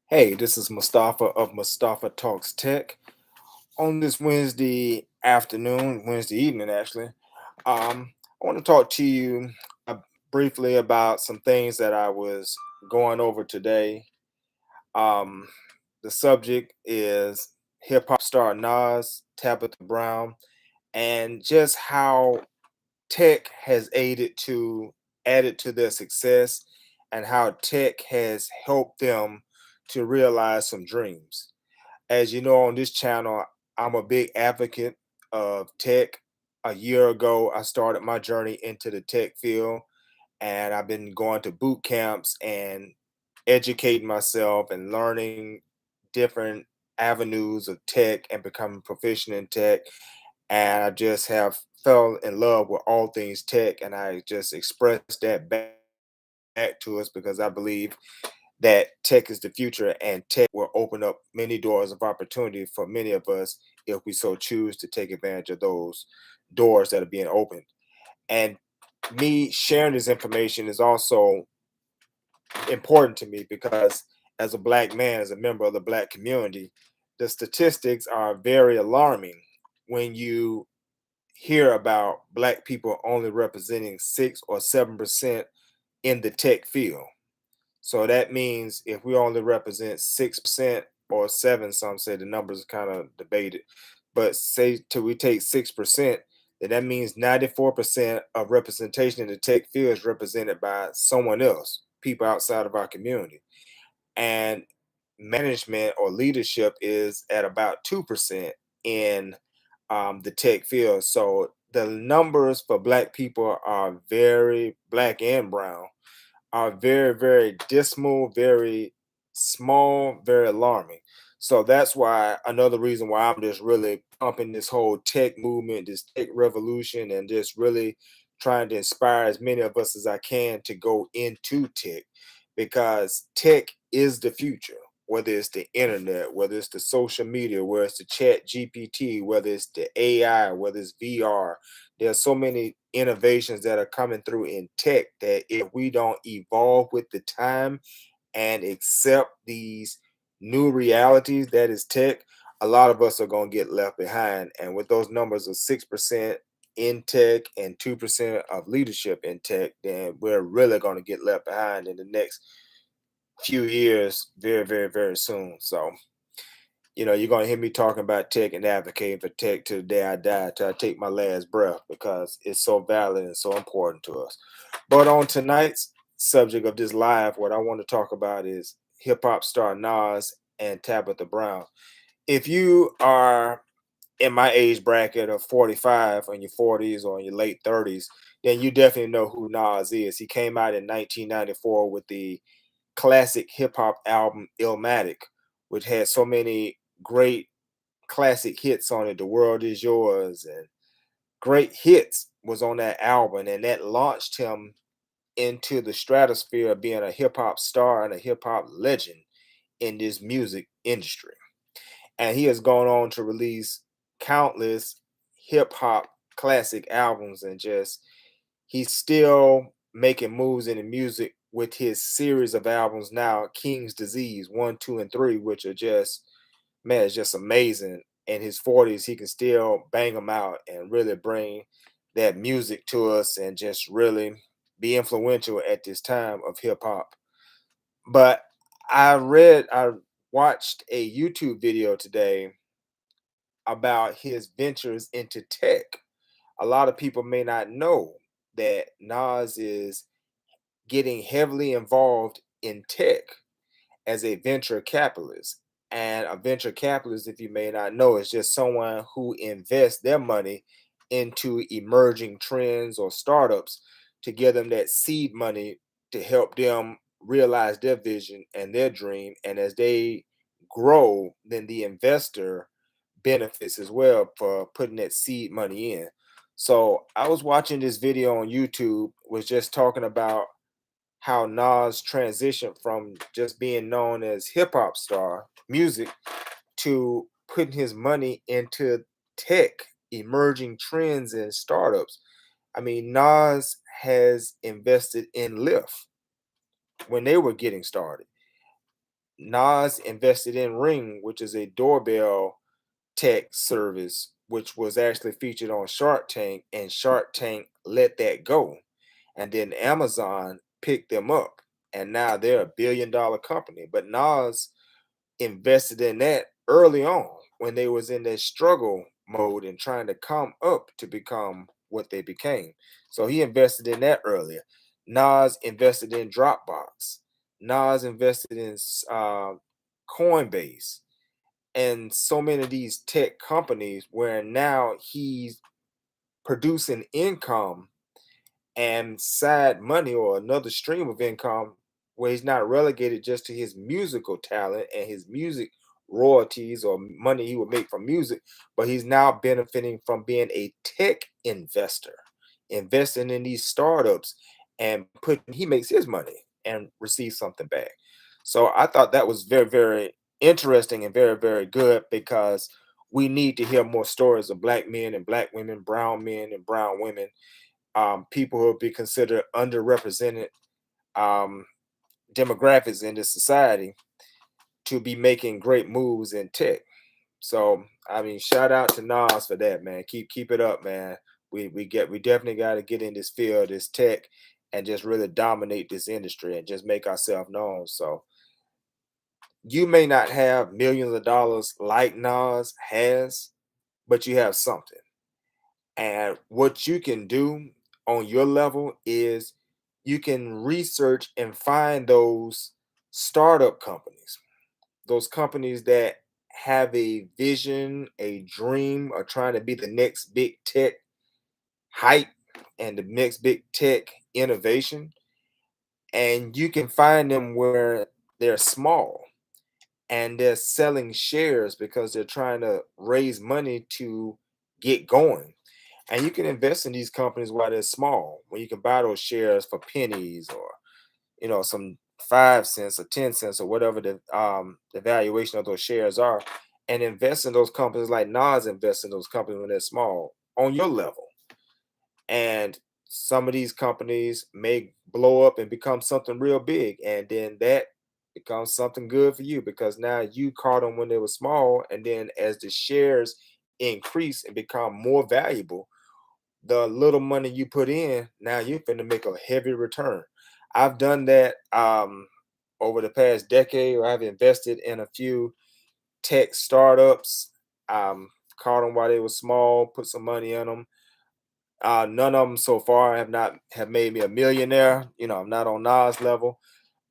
Hey, this is Mustafa of Mustafa Talks Tech. On this Wednesday afternoon, Wednesday evening actually, I want to talk to you uh, briefly about some things that I was going over today. Um, the subject is hip hop star Nas, Tabitha Brown, and just how tech has added to their success, and how tech has helped them to realize some dreams. As you know, on this channel, I'm a big advocate of tech. A year ago, I started my journey into the tech field, and I've been going to boot camps and educating myself and learning different avenues of tech and becoming proficient in tech. And I just have fell in love with all things tech, and I just expressed that back to us because I believe that tech is the future, and tech will open up many doors of opportunity for many of us if we so choose to take advantage of those doors that are being opened. And me sharing this information is also important to me because, as a black man, as a member of the black community, the statistics are very alarming when you hear about black people only representing 6 or 7% in the tech field. So that means if we only represent 6% or seven, some say the numbers are kind of debated, but say till we take 6%, then that means 94% of representation in the tech field is represented by someone else, people outside of our community. And management or leadership is at about 2% in the tech field. So the numbers for black people are very black and brown are very, very dismal, very small, very alarming. So that's why another reason why I'm just really pumping this whole tech movement, this tech revolution, and just really trying to inspire as many of us as I can to go into tech, because tech is the future. Whether it's the internet, whether it's the social media, whether it's the chat GPT, whether it's the AI, whether it's VR, there's so many innovations that are coming through in tech that if we don't evolve with the time and accept these new realities that is tech, a lot of us are going to get left behind. And with those numbers of 6% in tech and 2% of leadership in tech, then we're really going to get left behind in the next few years, very, very, very soon. So, you're gonna hear me talking about tech and advocating for tech to the day I die, till I take my last breath, because it's so valid and so important to us. But on tonight's subject of this live, what I want to talk about is hip hop star Nas and Tabitha Brown. If you are in my age bracket of 45, in your 40s or in your late 30s, then you definitely know who Nas is. He came out in 1994 with the classic hip hop album Illmatic, which had so many great classic hits on it. The World Is Yours and great hits was on that album, and that launched him into the stratosphere of being a hip hop star and a hip hop legend in this music industry. And he has gone on to release countless hip hop classic albums, and just he's still making moves in the music with his series of albums now, King's Disease 1, 2, and 3, which are just, man, it's just amazing. In his 40s, he can still bang them out and really bring that music to us and just really be influential at this time of hip hop. But I watched a YouTube video today about his ventures into tech. A lot of people may not know that Nas is getting heavily involved in tech as a venture capitalist. And a venture capitalist, if you may not know, is just someone who invests their money into emerging trends or startups to give them that seed money to help them realize their vision and their dream. And as they grow, then the investor benefits as well for putting that seed money in. So I was watching this video on YouTube, was just talking about how Nas transitioned from just being known as hip hop star music to putting his money into tech, emerging trends and startups. I mean, Nas has invested in Lyft when they were getting started. Nas invested in Ring, which is a doorbell tech service, which was actually featured on Shark Tank, and Shark Tank let that go. And then Amazon picked them up, and now they're a $1 billion company. But Nas invested in that early on when they was in their struggle mode and trying to come up to become what they became. So he invested in that earlier. Nas invested in Dropbox. Nas invested in Coinbase and so many of these tech companies where now he's producing income and side money or another stream of income where he's not relegated just to his musical talent and his music royalties or money he would make from music, but he's now benefiting from being a tech investor, investing in these startups and putting he makes his money and receives something back. So I thought that was very, very interesting and very, very good because we need to hear more stories of black men and black women, brown men and brown women, people who will be considered underrepresented um, demographics in this society to be making great moves in tech. So I mean, shout out to Nas for that, man. Keep it up, man. We definitely got to get in this field, this tech, and just really dominate this industry and just make ourselves known. So you may not have millions of dollars like Nas has, but you have something. And what you can do on your level is you can research and find those startup companies, those companies that have a vision, a dream, or trying to be the next big tech hype and the next big tech innovation. And you can find them where they're small and they're selling shares because they're trying to raise money to get going. And you can invest in these companies while they're small, when you can buy those shares for pennies or some 5 cents or 10 cents or whatever the valuation of those shares are, and invest in those companies like Nas invest in those companies when they're small on your level. And some of these companies may blow up and become something real big, and then that becomes something good for you because now you caught them when they were small, and then as the shares increase and become more valuable, the little money you put in, now you're finna make a heavy return. I've done that over the past decade. Where I've invested in a few tech startups, caught them while they were small, put some money in them. None of them so far have made me a millionaire. I'm not on Nas level,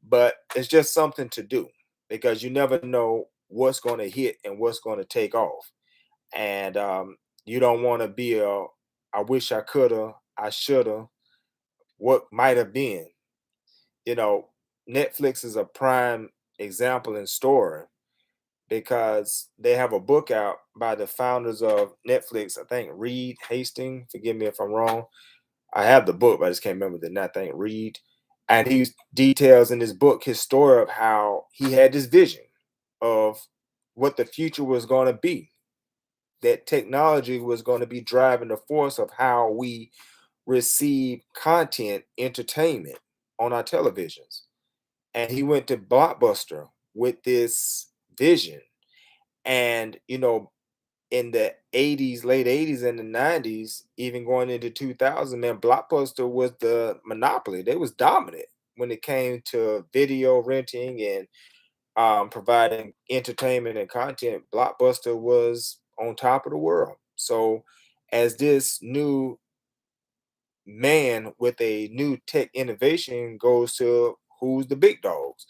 but it's just something to do because you never know what's going to hit and what's going to take off. And you don't want to be a I wish I coulda, I shoulda, what might have been. You know, Netflix is a prime example and story because they have a book out by the founders of Netflix. I think Reed Hastings. Forgive me if I'm wrong. I have the book, but I just can't remember the name. I think Reed. And he details in his book his story of how he had this vision of what the future was going to be, that technology was going to be driving the force of how we receive content entertainment on our televisions. And he went to Blockbuster with this vision. And in the 80s, late 80s and the 90s, even going into 2000, man, Blockbuster was the monopoly. They was dominant when it came to video renting and providing entertainment and content. Blockbuster was on top of the world. So as this new man with a new tech innovation goes to who's the big dogs,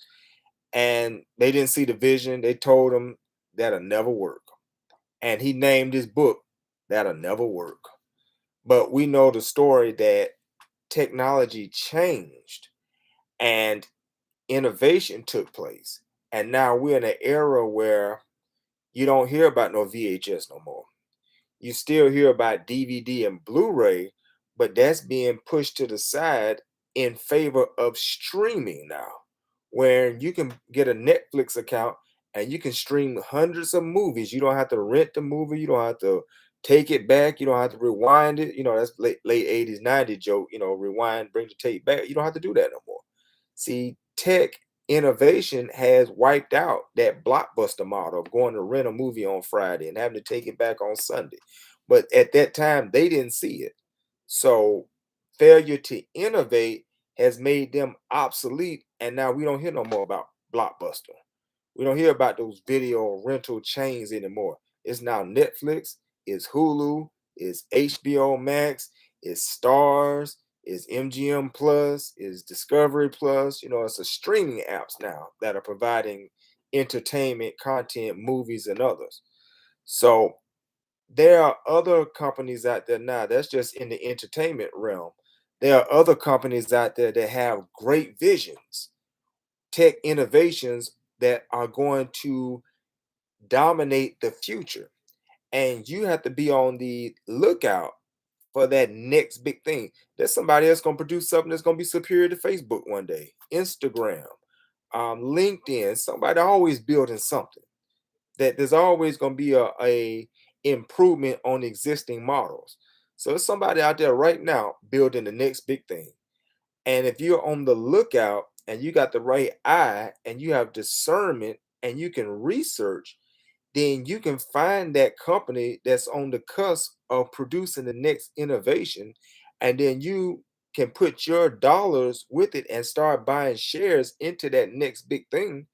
and they didn't see the vision, they told him that'll never work, and he named his book That'll Never Work. But we know the story that technology changed and innovation took place, and now we're in an era where you don't hear about no VHS no more. You still hear about DVD and Blu-ray, but that's being pushed to the side in favor of streaming now, where you can get a Netflix account and you can stream hundreds of movies. You don't have to rent the movie, you don't have to take it back, you don't have to rewind it. That's late 80s, 90s joke, rewind, bring the tape back. You don't have to do that no more. See, tech innovation has wiped out that blockbuster model of going to rent a movie on Friday and having to take it back on Sunday. But at that time, they didn't see it. So failure to innovate has made them obsolete. And now we don't hear no more about Blockbuster. We don't hear about those video rental chains anymore. It's now Netflix, it's Hulu, it's HBO Max, it's Stars, it's MGM Plus, it's Discovery Plus. It's a streaming apps now that are providing entertainment, content, movies, and others. So there are other companies out there now. That's just in the entertainment realm. There are other companies out there that have great visions, tech innovations that are going to dominate the future. And you have to be on the lookout for that next big thing. There's somebody else going to produce something that's going to be superior to Facebook one day, Instagram, LinkedIn. Somebody always building something that there's always going to be a improvement on existing models. So there's somebody out there right now building the next big thing. And if you're on the lookout and you got the right eye and you have discernment and you can research, then you can find that company that's on the cusp of producing the next innovation. And then you can put your dollars with it and start buying shares into that next big thing.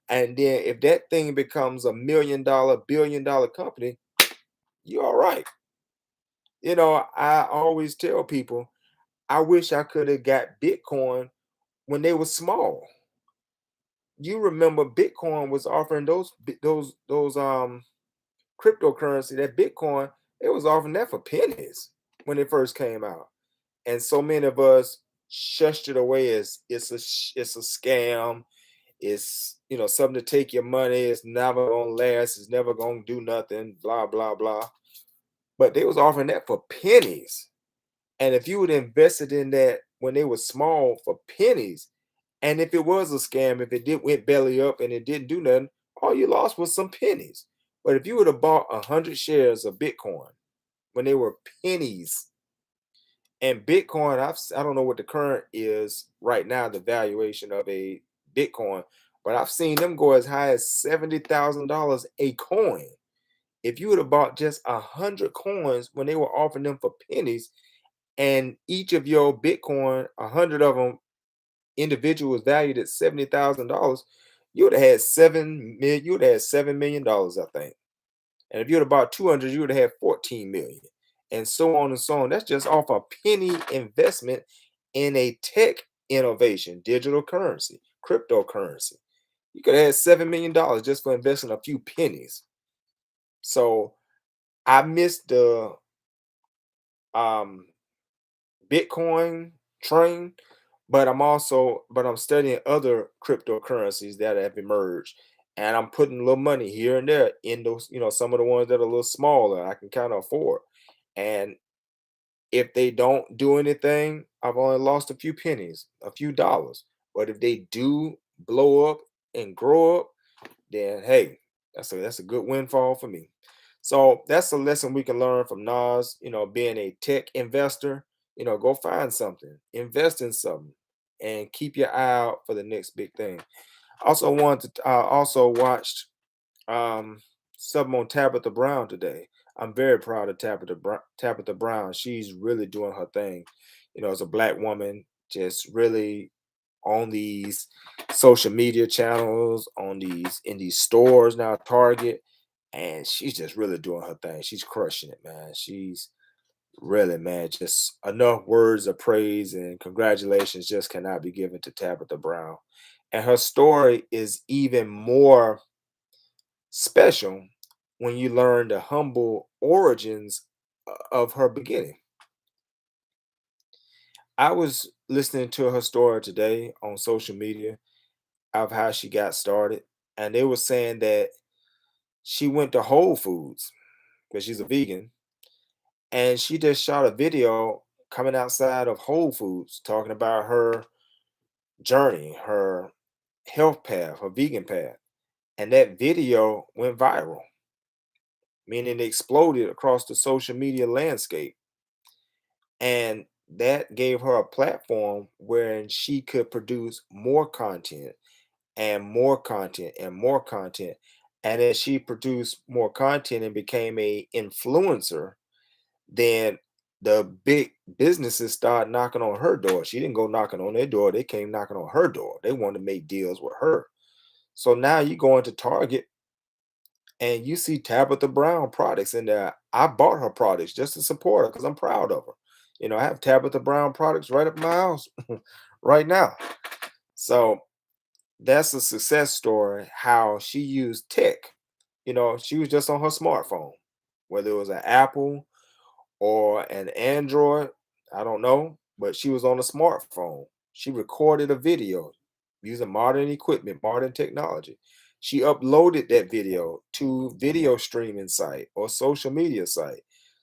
And then if that thing becomes $1 million, $1 billion company, you're all right. I always tell people, I wish I could have got Bitcoin when they were small. You remember Bitcoin was offering those cryptocurrency, that Bitcoin, it was offering that for pennies when it first came out. And so many of us shushed it away as it's a scam. It's something to take your money. It's never gonna last. It's never gonna do nothing. Blah blah blah. But they was offering that for pennies. And if you would invested in that when they were small for pennies, and if it was a scam, if it did went belly up and it didn't do nothing, all you lost was some pennies. But if you would have bought 100 shares of Bitcoin when they were pennies, and Bitcoin, I don't know what the current is right now, the valuation of a Bitcoin, but I've seen them go as high as $70,000 a coin. If you would have bought just 100 coins when they were offering them for pennies, and each of your Bitcoin, 100 of them individual was valued at $70,000, you would have had 7 million. You would have had $7 million, I think. And if you would have bought 200, you would have had 14 million, and so on and so on. That's just off a penny investment in a tech innovation, digital currency, cryptocurrency. You could have had $7 million just for investing a few pennies. So I missed the um Bitcoin train, but I'm studying other cryptocurrencies that have emerged, and I'm putting a little money here and there in those, some of the ones that are a little smaller I can kind of afford. And if they don't do anything, I've only lost a few pennies, a few dollars. But if they do blow up and grow up, then hey, that's a good windfall for me. So that's a lesson we can learn from Nas. Being a tech investor, go find something, invest in something, and keep your eye out for the next big thing. Also watched um something on Tabitha Brown today. I'm very proud of Tabitha Brown. She's really doing her thing. As a black woman, just really on these social media channels, on these in these stores now, Target, and she's just really doing her thing. She's crushing it, man. She's really, man, just enough words of praise and congratulations just cannot be given to Tabitha Brown. And her story is even more special when you learn the humble origins of her beginning. I was listening to her story today on social media of how she got started, and they were saying that she went to Whole Foods because she's a vegan, and she just shot a video coming outside of Whole Foods talking about her journey, her health path, her vegan path, and that video went viral, meaning it exploded across the social media landscape. And that gave her a platform where she could produce more content and more content and more content. And as she produced more content and became a influencer, then the big businesses started knocking on her door. She didn't go knocking on their door. They came knocking on her door. They wanted to make deals with her. So now you go into Target and you see Tabitha Brown products in there. I bought her products just to support her because I'm proud of her. I have Tabitha Brown products right up my house right now. So that's a success story how she used tech. She was just on her smartphone, whether it was an Apple or an Android, I don't know, but she was on a smartphone. She recorded a video using modern equipment, modern technology. She uploaded that video to video streaming site or social media site.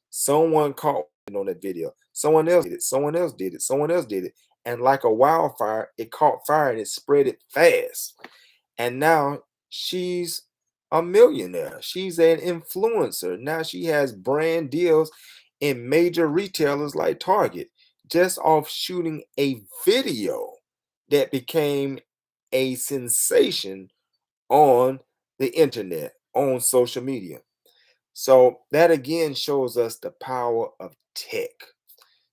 Someone caught on that video. Someone else did it. Someone else did it. Someone else did it. And like a wildfire, it caught fire and it spread it fast. And now she's a millionaire. She's an influencer. Now she has brand deals in major retailers like Target just off shooting a video that became a sensation on the internet, on social media. So that again shows us the power of tech.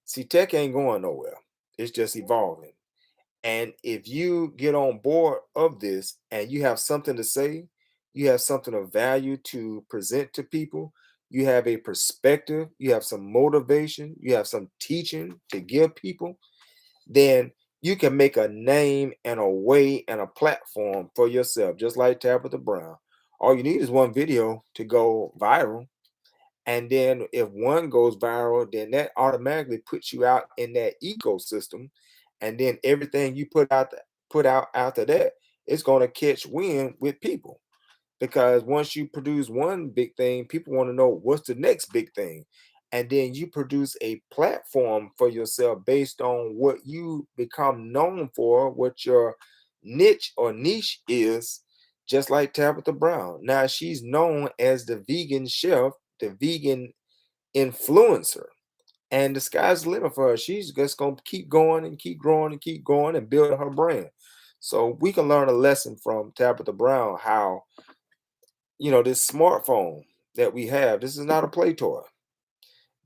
See, tech ain't going nowhere. It's just evolving. And if you get on board of this and you have something to say, you have something of value to present to people, you have a perspective, you have some motivation, you have some teaching to give people, then you can make a name and a way and a platform for yourself, just like Tabitha Brown. All you need is one video to go viral. And then if one goes viral, then that automatically puts you out in that ecosystem. And then everything you put out after that, it's going to catch wind with people. Because once you produce one big thing, people want to know what's the next big thing. And then you produce a platform for yourself based on what you become known for, what your niche is, just like Tabitha Brown. Now she's known as the vegan chef, the vegan influencer. And the sky's the limit for her. She's just gonna keep going and keep growing and keep going and building her brand. So we can learn a lesson from Tabitha Brown how this smartphone that we have, this is not a play toy.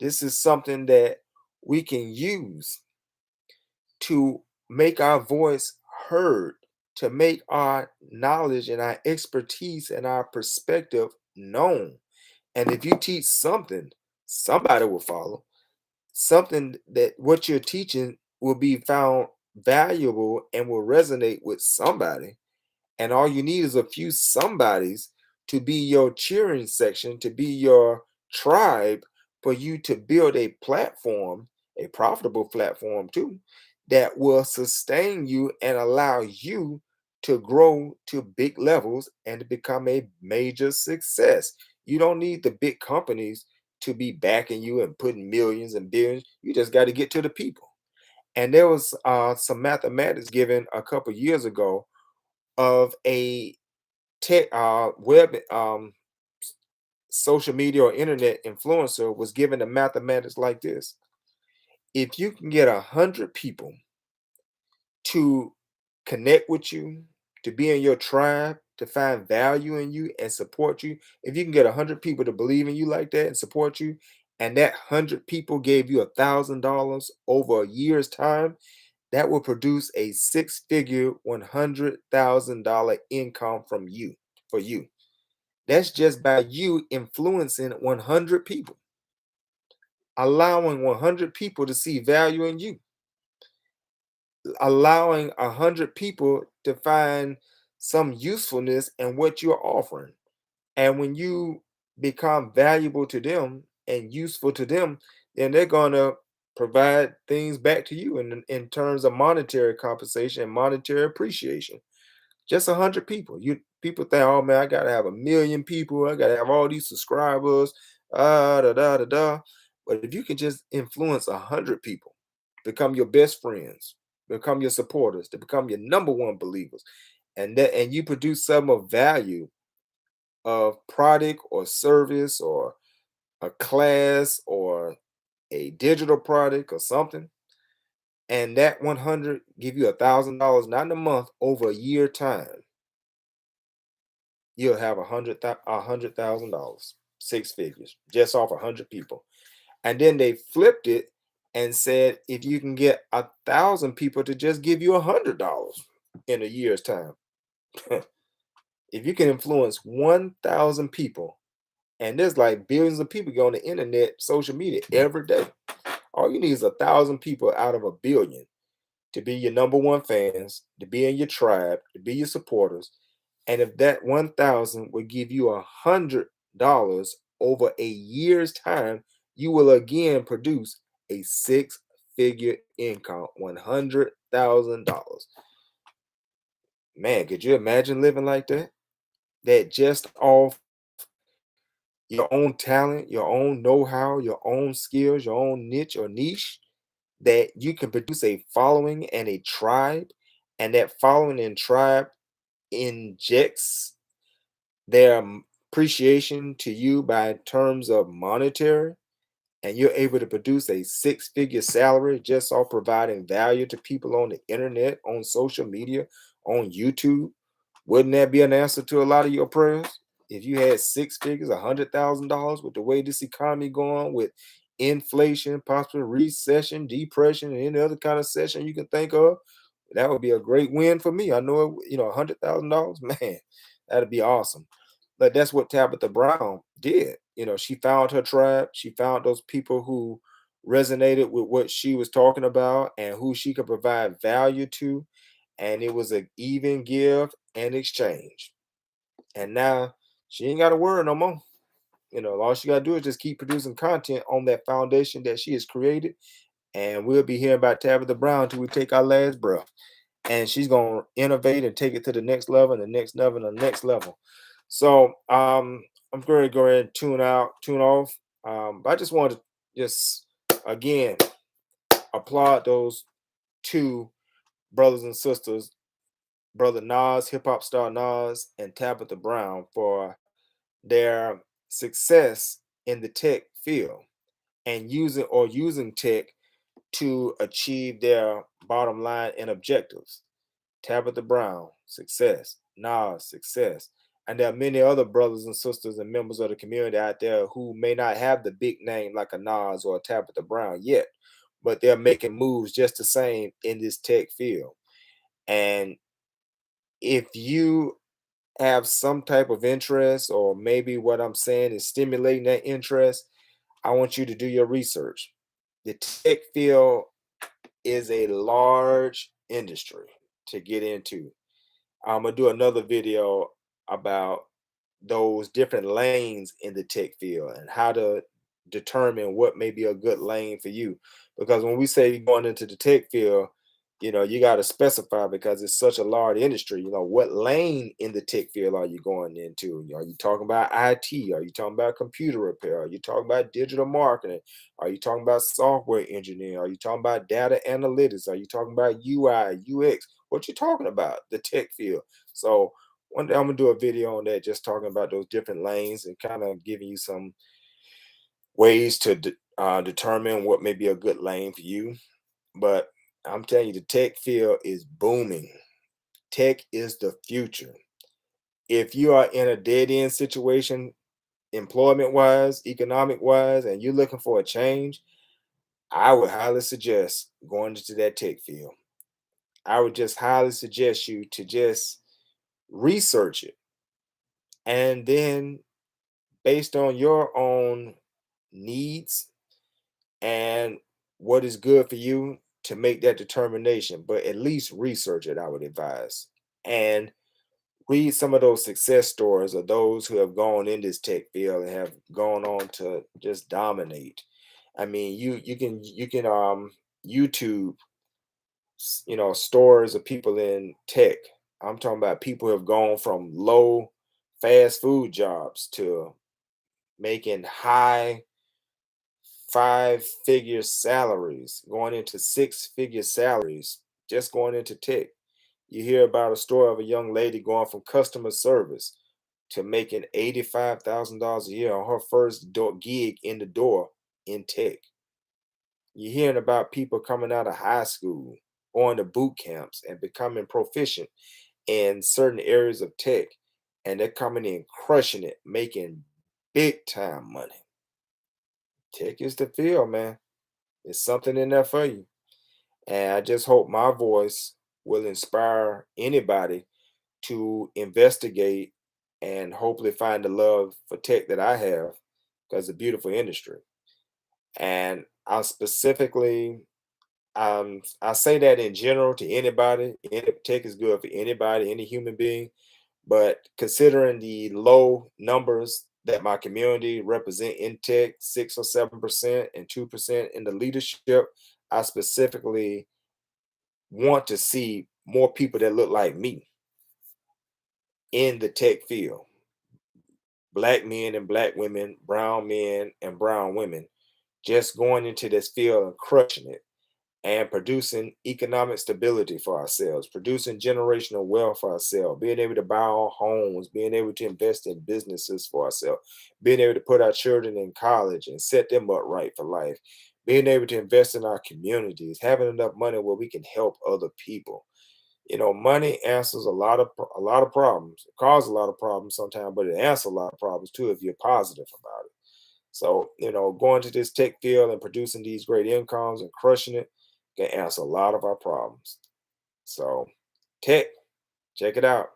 This is something that we can use to make our voice heard, to make our knowledge and our expertise and our perspective known. And if you teach something, somebody will follow. Something that what you're teaching will be found valuable and will resonate with somebody. And all you need is a few somebodies to be your cheering section, to be your tribe, for you to build a platform, a profitable platform too, that will sustain you and allow you to grow to big levels and to become a major success. You don't need the big companies to be backing you and putting millions and billions. You just got to get to the people. And there was some mathematics given a couple years ago of a tech web social media or internet influencer was given the mathematics like this. If you can get 100 people to connect with you, to be in your tribe, to find value in you and support you, if you can get 100 people to believe in you like that and support you, and that 100 people gave you $1,000 over a year's time, that will produce a six-figure $100,000 income from you for you. That's just by you influencing 100 people, allowing 100 people to see value in you, allowing 100 people to find some usefulness in what you're offering. And when you become valuable to them and useful to them, then they're going to provide things back to you in terms of monetary compensation and monetary appreciation. Just 100 people. You people think, oh man, I gotta have 1 million people. I gotta have all these subscribers. Da da da da. But if you can just influence 100 people, become your best friends, become your supporters, to become your number one believers, and you produce some of value of product or service or a class or a digital product or something, and that 100 give you $1,000, not in a month, over a year time. you'll have $100,000, six figures, just off 100 people. And then they flipped it and said, if you can get 1,000 people to just give you $100 in a year's time, if you can influence 1,000 people, and there's like billions of people go on the internet, social media every day. All you need is 1,000 people out of a billion to be your number one fans, to be in your tribe, to be your supporters. And if that 1,000 would give you $100 over a year's time, you will again produce a six-figure income, $100,000. Man, could you imagine living like that? That just off your own talent, your own know-how, your own skills, your own niche or niche, that you can produce a following and a tribe, and that following and tribe injects their appreciation to you by terms of monetary, and you're able to produce a six-figure salary just off providing value to people on the internet, on social media, on YouTube. Wouldn't that be an answer to a lot of your prayers? If you had six figures, $100,000, with the way this economy going, with inflation, possible recession, depression, and any other kind of session you can think of, that would be a great win for me. I know, $100,000, man, that'd be awesome. But that's what Tabitha Brown did. She found her tribe. She found those people who resonated with what she was talking about and who she could provide value to. And it was an even give and exchange. And now she ain't got to worry no more. All she got to do is just keep producing content on that foundation that she has created. And we'll be hearing about Tabitha Brown till we take our last breath. And she's going to innovate and take it to the next level and the next level and the next level. So I'm going to go ahead and tune off. But I just wanted to just again applaud those two brothers and sisters, brother Nas, hip hop star Nas, and Tabitha Brown, for their success in the tech field and using tech to achieve their bottom line and objectives. Tabitha Brown, success. Nas, success. And there are many other brothers and sisters and members of the community out there who may not have the big name like a Nas or a Tabitha Brown yet, but they're making moves just the same in this tech field. And if you have some type of interest, or maybe what I'm saying is stimulating that interest, I want you to do your research. The tech field is a large industry to get into. I'm gonna do another video about those different lanes in the tech field and how to determine what may be a good lane for you. Because when we say going into the tech field, you got to specify, because it's such a large industry. What lane in the tech field are you going into? Are you talking about IT? Are you talking about computer repair? Are you talking about digital marketing? Are you talking about software engineering? Are you talking about data analytics? Are you talking about UI, UX? What you talking about? The tech field. So one day I'm gonna do a video on that, just talking about those different lanes and kind of giving you some ways to determine what may be a good lane for you. But I'm telling you, the tech field is booming. Tech is the future. If you are in a dead end situation, employment wise, economic wise, and you're looking for a change, I would highly suggest going into that tech field. I would just highly suggest you to just research it, and then based on your own needs and what is good for you, to make that determination. But at least research it, I would advise. And read some of those success stories of those who have gone in this tech field and have gone on to just dominate. I mean, you can YouTube stories of people in tech. I'm talking about people who have gone from low fast food jobs to making high five-figure salaries, going into six-figure salaries, just going into tech. You hear about a story of a young lady going from customer service to making $85,000 a year on her first gig in the door in tech. You're hearing about people coming out of high school, going to boot camps, and becoming proficient in certain areas of tech. and they're coming in crushing it, making big time money. Tech is the field, man. There's something in there for you. And I just hope my voice will inspire anybody to investigate and hopefully find the love for tech that I have, because it's a beautiful industry. And I specifically, I say that in general to anybody. Tech is good for anybody, any human being. But considering the low numbers that my community represent in tech, 6 or 7% and 2% in the leadership, I specifically want to see more people that look like me in the tech field. Black men and black women, brown men and brown women, just going into this field and crushing it and producing economic stability for ourselves, producing generational wealth for ourselves, being able to buy our homes, being able to invest in businesses for ourselves, being able to put our children in college and set them up right for life, being able to invest in our communities, having enough money where we can help other people. Money answers a lot of problems. It causes a lot of problems sometimes, but it answers a lot of problems too if you're positive about it. So, going to this tech field and producing these great incomes and crushing it can answer a lot of our problems. So, tech, check it out.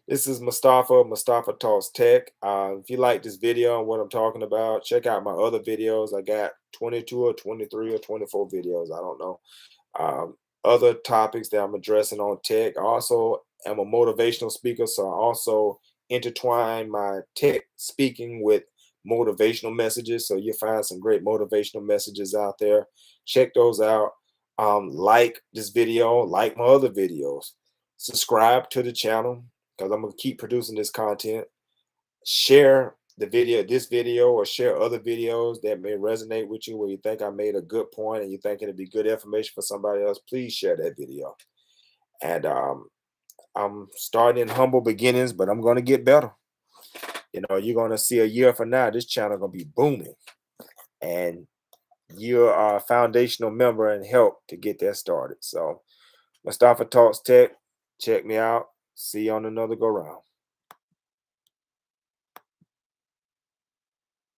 This is Mustafa. Mustafa Talks Tech. If you like this video and what I'm talking about, check out my other videos. I got 22 or 23 or 24 videos. I don't know. um, Other topics that I'm addressing on tech. I also am a motivational speaker, so I also intertwine my tech speaking with motivational messages. So you'll find some great motivational messages out there. Check those out. Like this video, like my other videos. Subscribe to the channel because I'm gonna keep producing this content. Share this video, or share other videos that may resonate with you, where you think I made a good point and you think it'd be good information for somebody else. Please share that video. And I'm starting in humble beginnings, but I'm going to get better. You're going to see a year from now, this channel going to be booming, and you're a foundational member and help to get that started. So Mustafa Talks Tech, check me out. See you on another go round.